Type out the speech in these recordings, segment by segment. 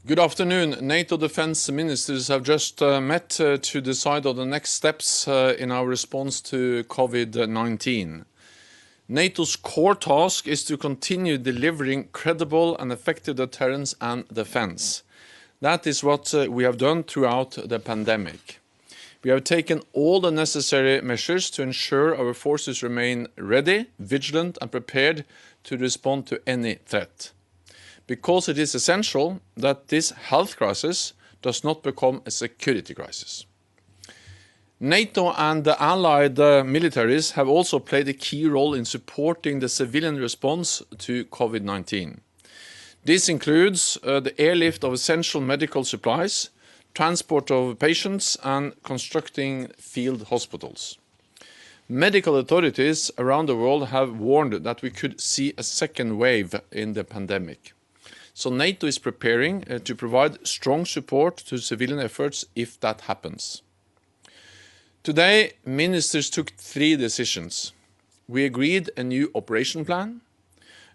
Good afternoon. NATO defense ministers have just met to decide on the next steps in our response to COVID-19. NATO's core task is to continue delivering credible and effective deterrence and defense. That is what we have done throughout the pandemic. We have taken all the necessary measures to ensure our forces remain ready, vigilant and prepared to respond to any threat. Because it is essential that this health crisis does not become a security crisis. NATO and the Allied militaries have also played a key role in supporting the civilian response to COVID-19. This includes the airlift of essential medical supplies, transport of patients and constructing field hospitals. Medical authorities around the world have warned that we could see a second wave in the pandemic. So NATO is preparing to provide strong support to civilian efforts if that happens. Today, ministers took 3 decisions. We agreed a new operation plan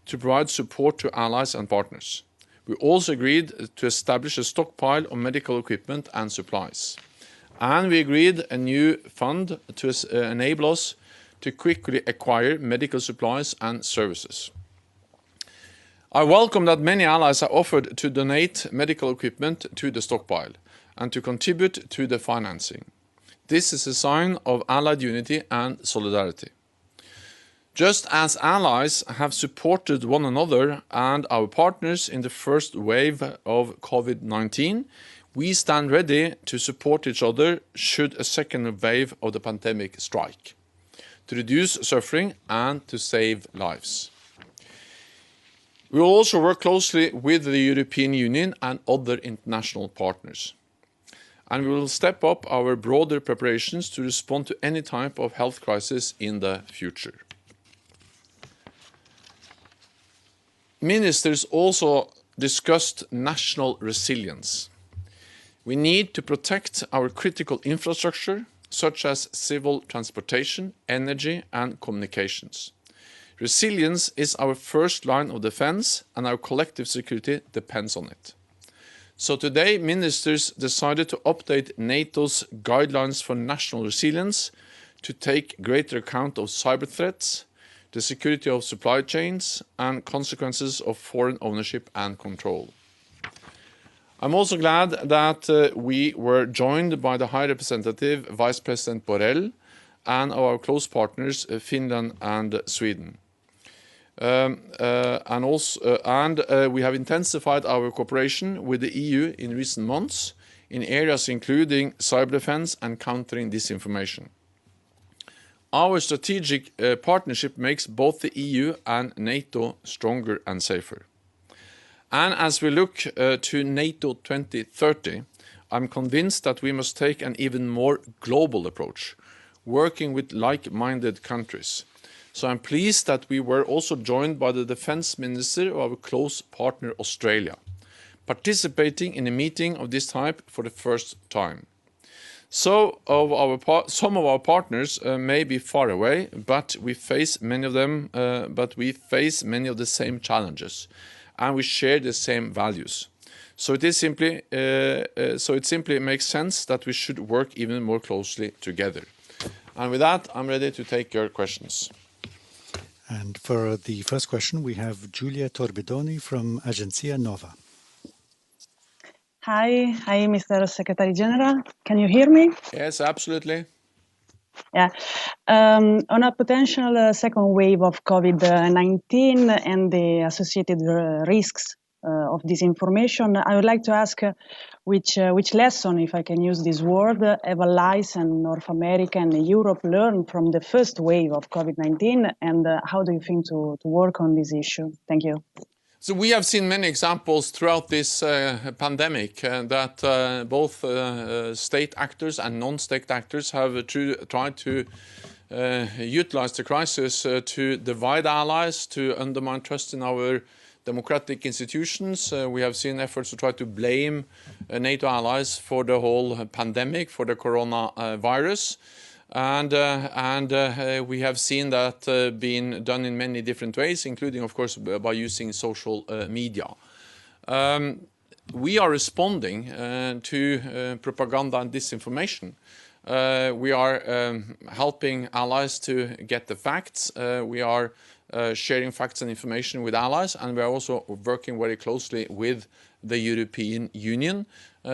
to provide support to allies and partners. We also agreed to establish a stockpile of medical equipment and supplies. And we agreed a new fund to enable us to quickly acquire medical supplies and services. I welcome that many allies have offered to donate medical equipment to the stockpile and to contribute to the financing. This is a sign of allied unity and solidarity. Just as allies have supported one another and our partners in the first wave of COVID-19, we stand ready to support each other should a second wave of the pandemic strike, to reduce suffering and to save lives. We will also work closely with the European Union and other international partners. And we will step up our broader preparations to respond to any type of health crisis in the future. Ministers also discussed national resilience. We need to protect our critical infrastructure, such as civil transportation, energy and communications. Resilience is our first line of defense and our collective security depends on it. So today, ministers decided to update NATO's guidelines for national resilience to take greater account of cyber threats, the security of supply chains and consequences of foreign ownership and control. I'm also glad that we were joined by the High Representative Vice President Borrell and our close partners Finland and Sweden. We have intensified our cooperation with the EU in recent months in areas including cyber defense and countering disinformation. Our strategic partnership makes both the EU and NATO stronger and safer. And as we look to NATO 2030, I'm convinced that we must take an even more global approach, working with like-minded countries. So I'm pleased that we were also joined by the Defence Minister of our close partner Australia, participating in a meeting of this type for the first time. Some of our partners may be far away, but we face many of the same challenges, and we share the same values. So it simply makes sense that we should work even more closely together. And with that, I'm ready to take your questions. And for the first question, we have Giulia Torbidoni from Agenzia Nova. Hi, Mr. Secretary General. Can you hear me? Yes, absolutely. Yeah. On a potential second wave of COVID-19 and the associated risks of disinformation, I would like to ask which lesson, if I can use this word, have allies in North America and Europe learned from the first wave of COVID-19, and how do you think to work on this issue? Thank you. So we have seen many examples throughout this pandemic that both state actors and non-state actors have tried to utilize the crisis to divide allies, to undermine trust in our democratic institutions. We have seen efforts to try to blame NATO allies for the whole pandemic, for the coronavirus. And we have seen that being done in many different ways, including, of course, by using social media. we are responding to propaganda and disinformation. We are helping allies to get the facts. We are sharing facts and information with allies, and we are also working very closely with the European Union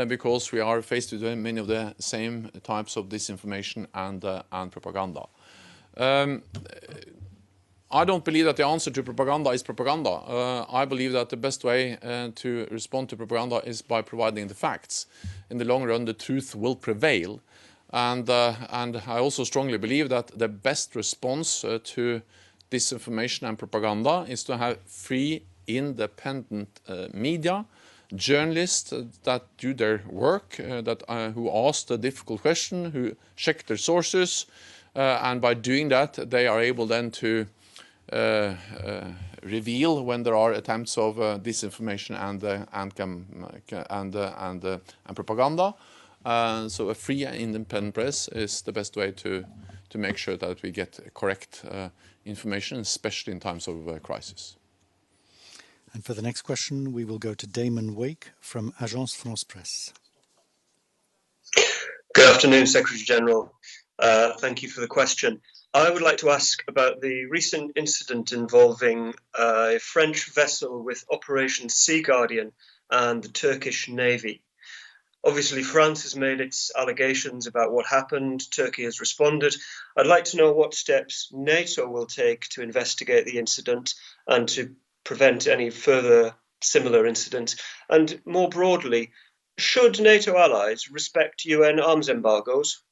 because we are faced with many of the same types of disinformation and propaganda. I don't believe that the answer to propaganda is propaganda. I believe that the best way to respond to propaganda is by providing the facts. In the long run, the truth will prevail. And I also strongly believe that the best response to disinformation and propaganda is to have free, independent media, journalists that do their work, who ask the difficult question, who check their sources, and by doing that, they are able then to reveal when there are attempts of disinformation and propaganda. So a free and independent press is the best way to make sure that we get correct information, especially in times of crisis. And for the next question, we will go to Damon Wake from Agence France Presse. Good afternoon, Secretary General. Thank you for the question. I would like to ask about the recent incident involving a French vessel with Operation Sea Guardian and the Turkish Navy. Obviously, France has made its allegations about what happened. Turkey has responded. I'd like to know what steps NATO will take to investigate the incident and to prevent any further similar incidents. And more broadly, should NATO allies respect UN arms embargoes?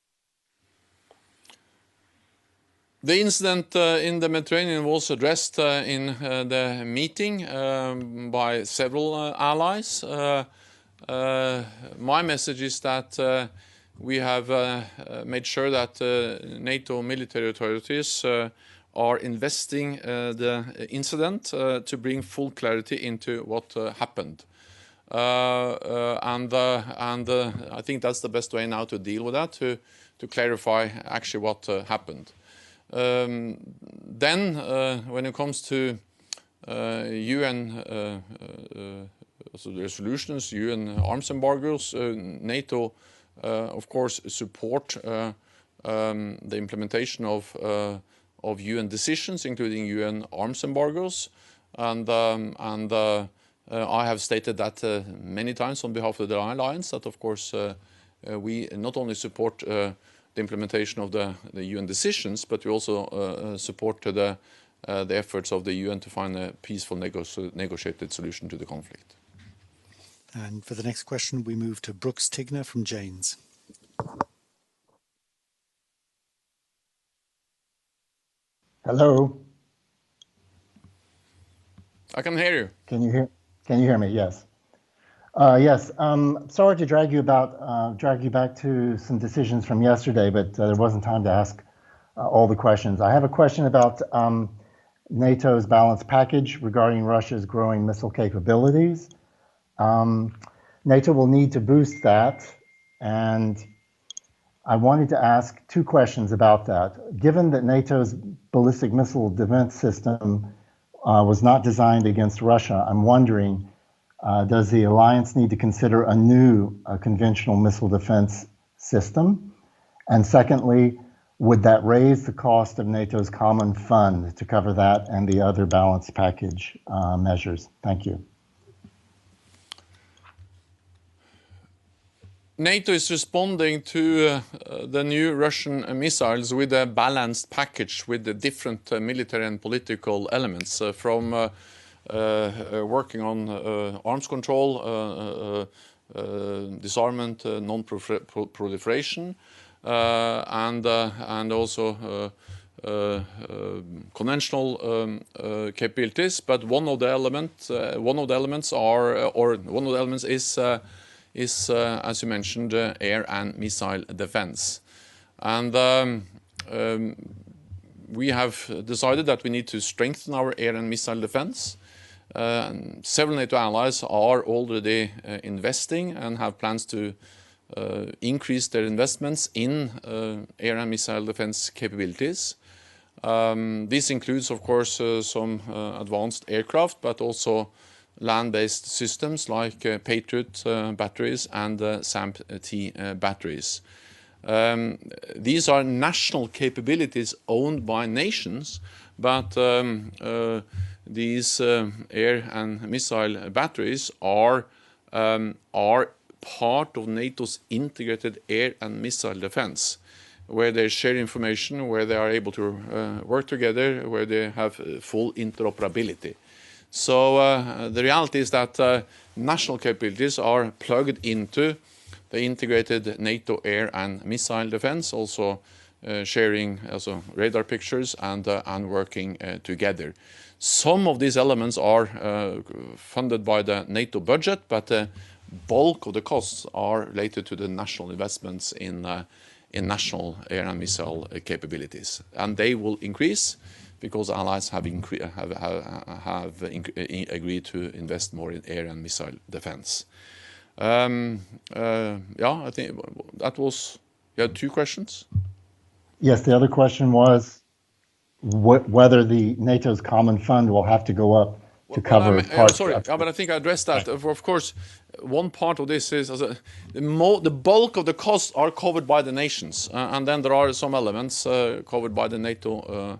The incident in the Mediterranean was addressed in the meeting by several allies. My message is that we have made sure that NATO military authorities are investing the incident to bring full clarity into what happened. And I think that's the best way now to deal with that, to clarify actually what happened. Then, when it comes to UN so the resolutions, UN arms embargoes, NATO, of course, support the implementation of UN decisions, including UN arms embargoes, and I have stated that many times on behalf of the Alliance that, of course, we not only support the implementation of the UN decisions, but we also support the efforts of the UN to find a peaceful negotiated solution to the conflict. And for the next question, we move to Brooks Tigner from Janes. Hello. I can hear you. Can you hear me? Yes. Yes. Sorry to drag you back to some decisions from yesterday, but there wasn't time to ask all the questions. I have a question about NATO's balanced package regarding Russia's growing missile capabilities. NATO will need to boost that, and I wanted to ask two questions about that. Given that NATO's ballistic missile defense system was not designed against Russia, I'm wondering, does the alliance need to consider a new conventional missile defense system? And secondly, would that raise the cost of NATO's common fund to cover that and the other balanced package measures? Thank you. NATO is responding to the new Russian missiles with a balanced package with the different military and political elements, from working on arms control, disarmament, non-proliferation, and also conventional capabilities. But one of the elements is, as you mentioned, air and missile defense. And we have decided that we need to strengthen our air and missile defense. Several NATO allies are already investing and have plans to increase their investments in air and missile defense capabilities. This includes, of course, some advanced aircraft, but also land-based systems like Patriot batteries and SAMP-T batteries. These are national capabilities owned by nations, but these air and missile batteries are part of NATO's integrated air and missile defense, where they share information, where they are able to work together, where they have full interoperability. So the reality is that national capabilities are plugged into the integrated NATO air and missile defense, also sharing also radar pictures and working together. Some of these elements are funded by the NATO budget, but the bulk of the costs are related to the national investments in national air and missile capabilities, and they will increase because allies have agreed to invest more in air and missile defense. Yeah, I think that was. You had two questions. Yes, the other question was whether the NATO's common fund will have to go up to cover parts. Sorry, but I think I addressed that. Right. Of course, one part of this is the bulk of the costs are covered by the nations, and then there are some elements covered by the NATO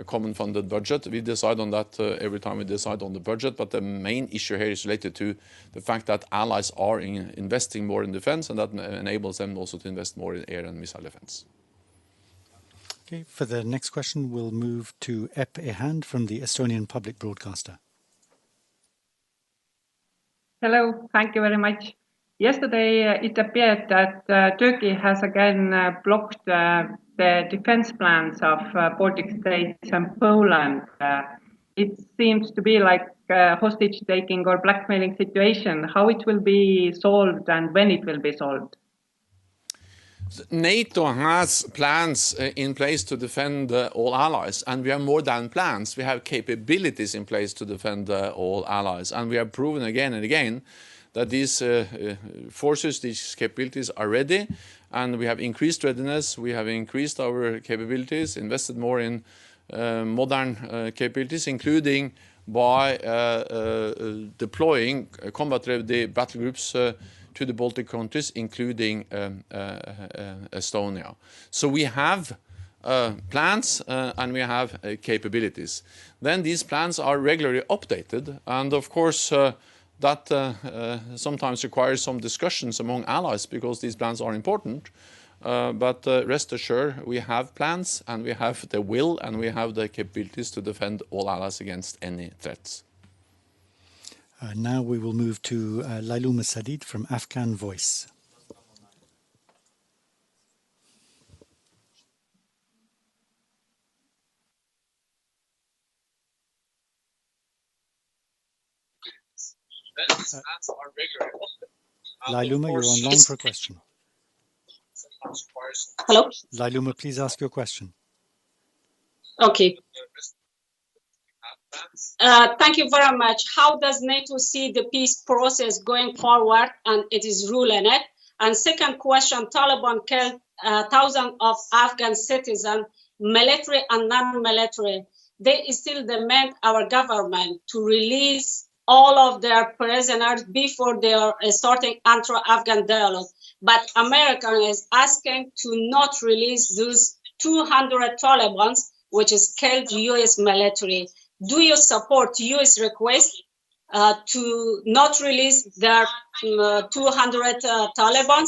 common funded budget. We decide on that every time we decide on the budget, but the main issue here is related to the fact that allies are investing more in defense, and that enables them also to invest more in air and missile defense. Okay, for the next question, we'll move to Ep Ehand from the Estonian public broadcaster. Hello, thank you very much. Yesterday, it appeared that Turkey has again blocked the defense plans of Baltic states and Poland. It seems to be like a hostage-taking or blackmailing situation. How it will be solved and when it will be solved? NATO has plans in place to defend all allies, and we have more than plans. We have capabilities in place to defend all allies, and we have proven again and again that these forces, these capabilities are ready, and we have increased readiness, we have increased our capabilities, invested more in modern capabilities, including by deploying combat-ready battle groups to the Baltic countries, including Estonia. So we have plans and we have capabilities. Then these plans are regularly updated, and of course that sometimes requires some discussions among allies because these plans are important. But rest assured, we have plans and we have the will and we have the capabilities to defend all allies against any threats. Now we will move to Lailuma Sadid from Afghan Voice. Lailuma, you're online for a question. Hello? Lailuma, please ask your question. Okay. Thank you very much. How does NATO see the peace process going forward and its role in it? And second question, Taliban killed thousands of Afghan citizens, military and non-military. They still demand our government to release all of their prisoners before they are starting anti-Afghan dialogue. But America is asking to not release those 200 Taliban, which is killed U.S. military. Do you support U.S. request to not release their 200 Taliban?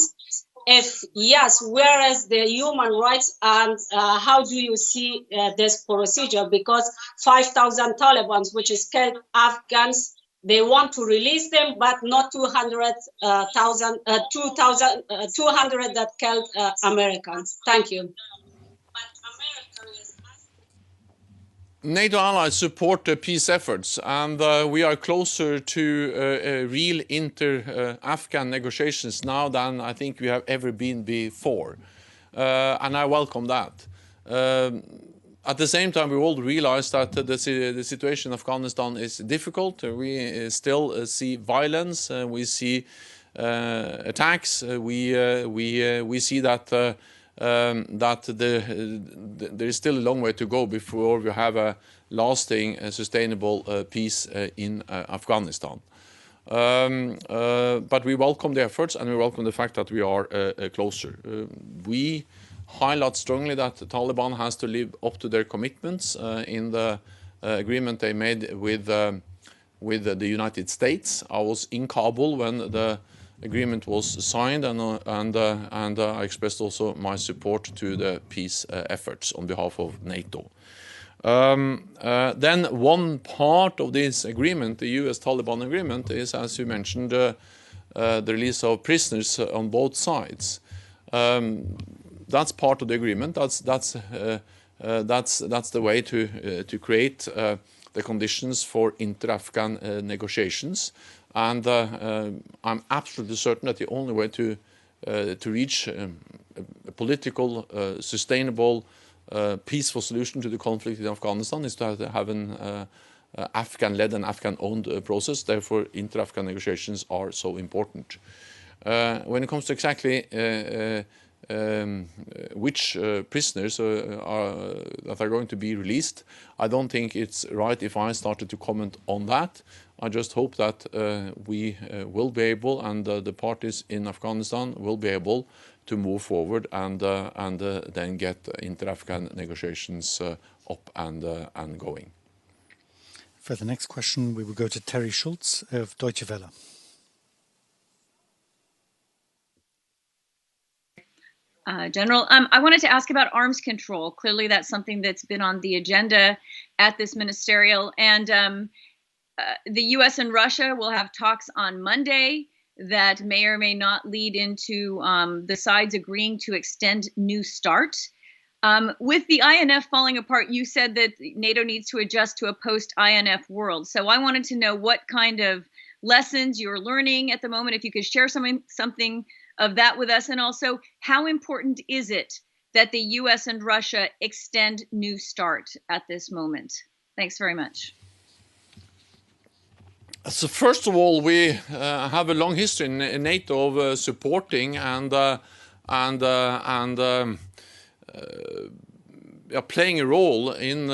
If yes, where is the human rights and how do you see this procedure? Because 5,000 Taliban, which is killed Afghans, they want to release them, but not 200 that killed Americans. Thank you. NATO allies support the peace efforts, and we are closer to real inter-Afghan negotiations now than I think we have ever been before. And I welcome that. At the same time, we all realize that the situation in Afghanistan is difficult. We still see violence, we see attacks, we see that there is still a long way to go before we have a lasting, sustainable peace in Afghanistan. But we welcome the efforts, and we welcome the fact that we are closer. We highlight strongly that the Taliban has to live up to their commitments in the agreement they made with the United States. I was in Kabul when the agreement was signed, and I expressed also my support to the peace efforts on behalf of NATO. Then one part of this agreement, the US-Taliban agreement, is, as you mentioned, the release of prisoners on both sides. That's part of the agreement. That's the way to create the conditions for inter-Afghan negotiations. And I'm absolutely certain that the only way to reach a political, sustainable, peaceful solution to the conflict in Afghanistan is to have an Afghan-led and Afghan-owned process. Therefore, inter-Afghan negotiations are so important. When it comes to exactly which prisoners that are going to be released, I don't think it's right if I started to comment on that. I just hope that we will be able, and the parties in Afghanistan will be able to move forward and then get inter-Afghan negotiations up and going. For the next question, we will go to Terry Schultz of Deutsche Welle. General, I wanted to ask about arms control. Clearly, that's something that's been on the agenda at this ministerial. And the U.S. and Russia will have talks on Monday that may or may not lead into the sides agreeing to extend New START. With the INF falling apart, you said that NATO needs to adjust to a post-INF world. So I wanted to know what kind of lessons you're learning at the moment, if you could share something of that with us, and also how important is it that the U.S. and Russia extend New START at this moment? Thanks very much. So first of all, we have a long history in NATO of supporting and playing a role in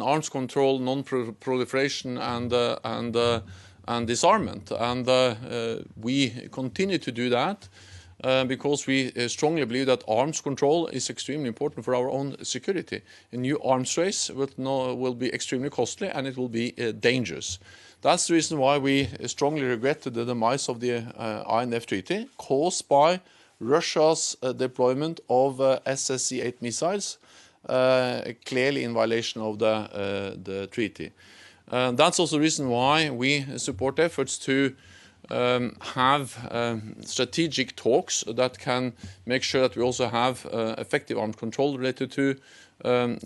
arms control, non-proliferation, and disarmament. And we continue to do that. Because we strongly believe that arms control is extremely important for our own security. A new arms race will be extremely costly, and it will be dangerous. That's the reason why we strongly regret the demise of the INF Treaty, caused by Russia's deployment of SSC-8 missiles, clearly in violation of the treaty. That's also the reason why we support efforts to have strategic talks that can make sure that we also have effective arms control related to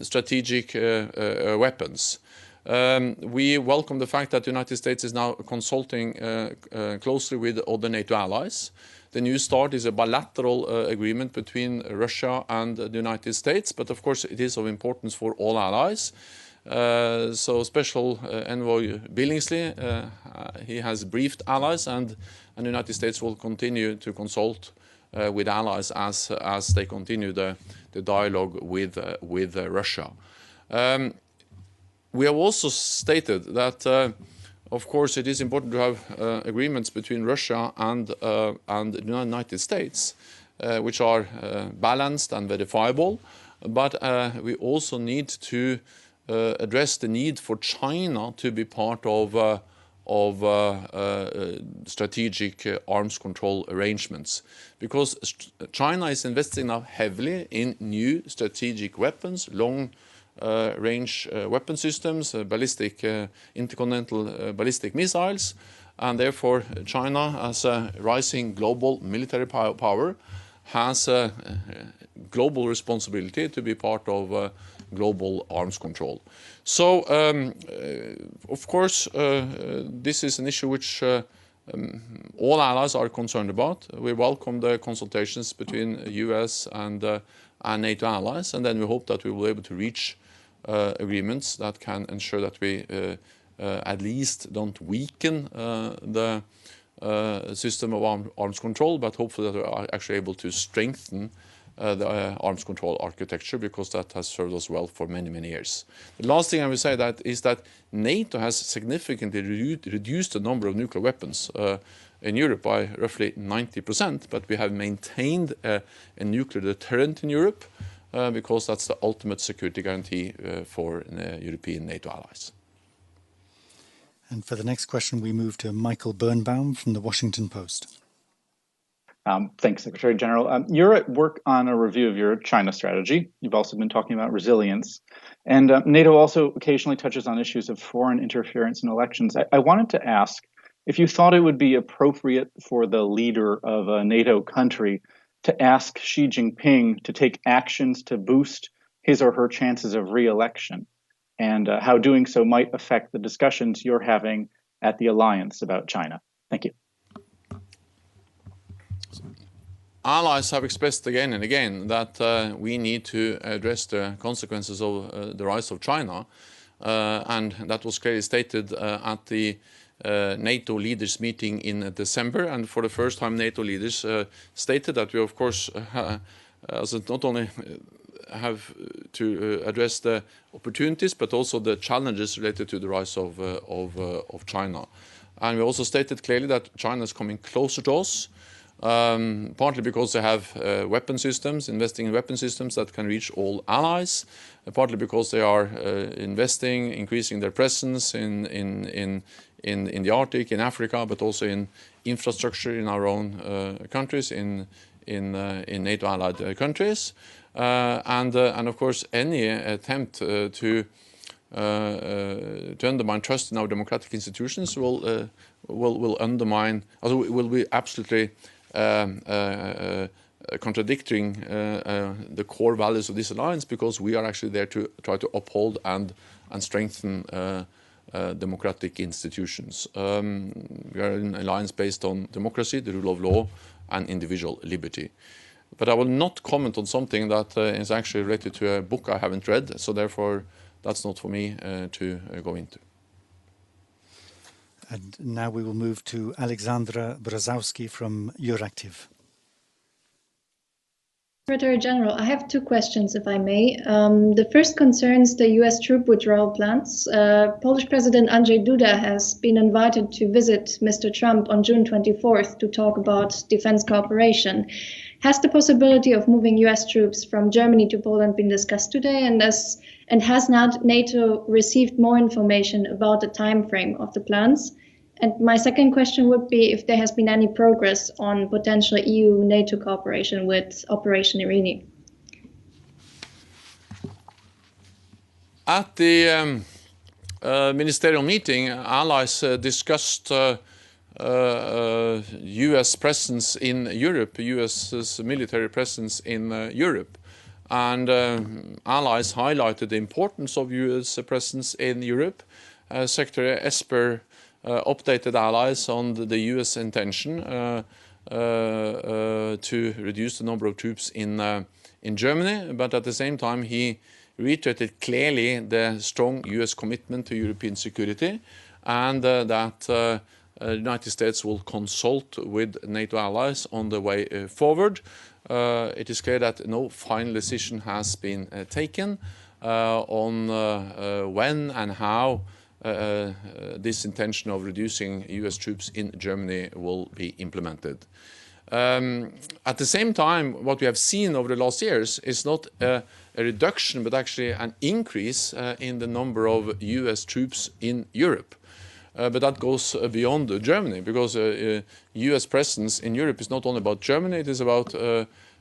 strategic weapons. We welcome the fact that the United States is now consulting closely with other NATO allies. The New START is a bilateral agreement between Russia and the United States, but of course it is of importance for all allies. So Special Envoy Billingsley, he has briefed allies, and the United States will continue to consult with allies as they continue the dialogue with Russia. We have also stated that, of course, it is important to have agreements between Russia and the United States, which are balanced and verifiable, but we also need to address the need for China to be part of strategic arms control arrangements, because China is investing now heavily in new strategic weapons, long-range weapon systems, intercontinental ballistic missiles, and therefore China, as a rising global military power, has a global responsibility to be part of global arms control. So, of course, this is an issue which all allies are concerned about. We welcome the consultations between US and NATO allies, and then we hope that we will be able to reach agreements that can ensure that we at least don't weaken the system of arms control, but hopefully that we are actually able to strengthen the arms control architecture, because that has served us well for many, many years. The last thing I will say is that NATO has significantly reduced the number of nuclear weapons in Europe by roughly 90%, but we have maintained a nuclear deterrent in Europe because that's the ultimate security guarantee for European NATO allies. And for the next question, we move to Michael Birnbaum from the Washington Post. Thanks, Secretary General. You're at work on a review of your China strategy. You've also been talking about resilience. And NATO also occasionally touches on issues of foreign interference in elections. I wanted to ask if you thought it would be appropriate for the leader of a NATO country to ask Xi Jinping to take actions to boost his or her chances of re-election, and how doing so might affect the discussions you're having at the alliance about China. Thank you. Allies have expressed again and again that we need to address the consequences of the rise of China, and that was clearly stated at the NATO leaders meeting in December. And for the first time, NATO leaders stated that we, of course, not only have to address the opportunities, but also the challenges related to the rise of China. And we also stated clearly that China is coming closer to us, partly because they have weapon systems, investing in weapon systems that can reach all allies, partly because they are increasing their presence in the Arctic, in Africa, but also in infrastructure in our own countries, in NATO allied countries, and of course any attempt to undermine trust in our democratic institutions will undermine, will be absolutely contradicting the core values of this alliance, because we are actually there to try to uphold and strengthen democratic institutions. We are an alliance based on democracy, the rule of law, and individual liberty. But I will not comment on something that is actually related to a book I haven't read, so therefore that's not for me to go into. And now we will move to Alexandra Brzezowski from Euractiv. Secretary General, I have two questions, if I may. The first concerns the US troop withdrawal plans. Polish President Andrzej Duda has been invited to visit Mr. Trump on June 24th to talk about defense cooperation. Has the possibility of moving US troops from Germany to Poland been discussed today? And has NATO received more information about the time frame of the plans? And my second question would be if there has been any progress on potential EU-NATO cooperation with Operation Irini. At the ministerial meeting, allies discussed US presence in Europe, US's military presence in Europe. And allies highlighted the importance of US presence in Europe. Secretary Esper updated allies on the US intention to reduce the number of troops in Germany, but at the same time he reiterated clearly the strong US commitment to European security, and that the United States will consult with NATO allies on the way forward. It is clear that no final decision has been taken on when and how this intention of reducing US troops in Germany will be implemented. At the same time, what we have seen over the last years is not a reduction, but actually an increase in the number of US troops in Europe. But that goes beyond Germany, because US presence in Europe is not only about Germany, it is about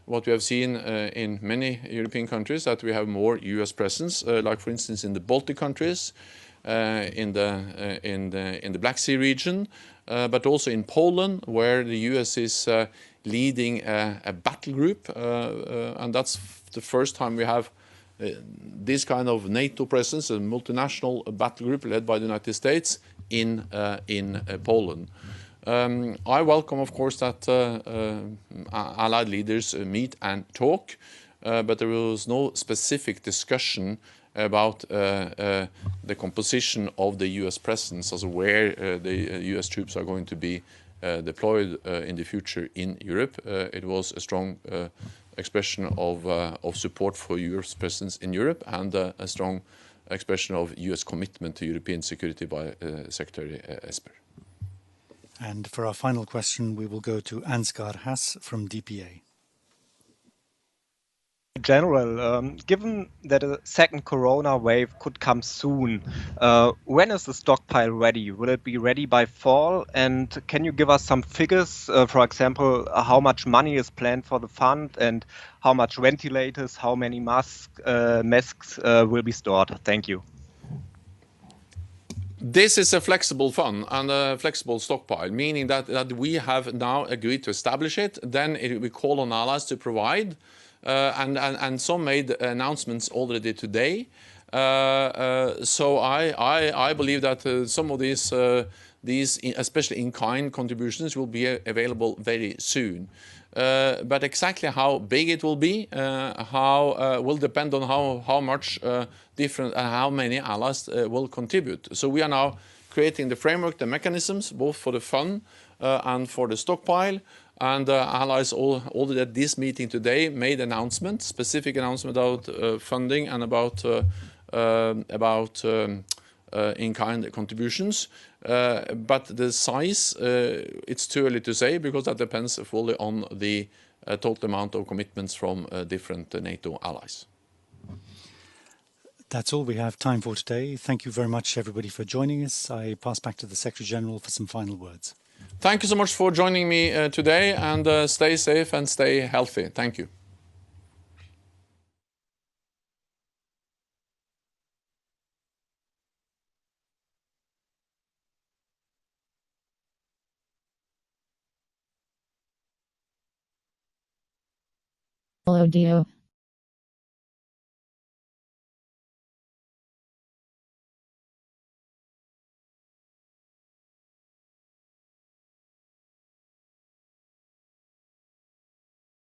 what we have seen in many European countries, that we have more US presence, like for instance in the Baltic countries, in the Black Sea region, but also in Poland, where the US is leading a battle group, and that's the first time we have this kind of NATO presence, a multinational battle group led by the United States in Poland. I welcome, of course, that allied leaders meet and talk, but there was no specific discussion about the composition of the US presence, as where the US troops are going to be deployed in the future in Europe. It was a strong expression of support for Europe's presence in Europe and a strong expression of US commitment to European security by Secretary Esper. And for our final question, we will go to Ansgar Hass from DPA. General, given that a second corona wave could come soon, when is the stockpile ready? Will it be ready by fall? And can you give us some figures, for example, how much money is planned for the fund and how much ventilators, how many masks will be stored? Thank you. This is a flexible fund and a flexible stockpile, meaning that we have now agreed to establish it. Then we call on allies to provide. And some made announcements already today. So I believe that some of these, especially in-kind contributions, will be available very soon. But exactly how big it will be, will depend on how much different and how many allies will contribute. So we are now creating the framework, the mechanisms, both for the fund and for the stockpile. And allies already at this meeting today made announcements, specific announcement about funding and about in-kind contributions. But the size, it's too early to say because that depends fully on the total amount of commitments from different NATO allies. That's all we have time for today. Thank you very much, everybody, for joining us. I pass back to the Secretary General for some final words. Thank you so much for joining me today, and stay safe and stay healthy. Thank you. Audio.